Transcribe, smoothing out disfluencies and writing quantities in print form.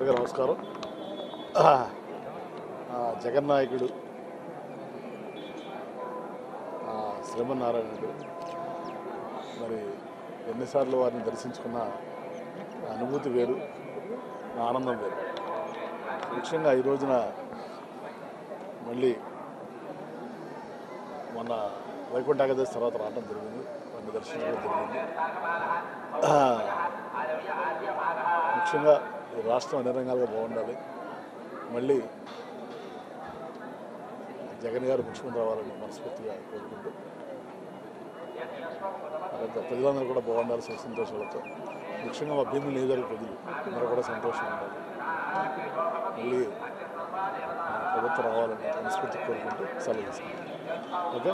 అందరికీ నమస్కారం. జగన్నాయకుడు శ్రీమన్నారాయణుడు మరి ఎన్నిసార్లు వారిని దర్శించుకున్న అనుభూతి వేరు, ఆనందం వేరు. ముఖ్యంగా ఈ రోజున మళ్ళీ మొన్న వైకుంఠ ఏకాదశి తర్వాత రావడం జరిగింది, వారిని దర్శించడం జరిగింది. ముఖ్యంగా ఈ రాష్ట్రం అన్ని రంగాలుగా బాగుండాలి. మళ్ళీ జగన్ గారు ముఖ్యమంత్రి అవ్వాలని మనస్ఫూర్తిగా కోరుకుంటూ ప్రజలందరూ కూడా బాగుండాలి, సుఖ సంతోషాలతో. ముఖ్యంగా మా భీములు నియోజకవర్గ ప్రజలు అందరూ కూడా సంతోషంగా ఉండాలి. మళ్ళీ ప్రభుత్వం రావాలని మనస్ఫూర్తిగా కోరుకుంటూ సెలవు తీసుకుంటాం. ఓకే.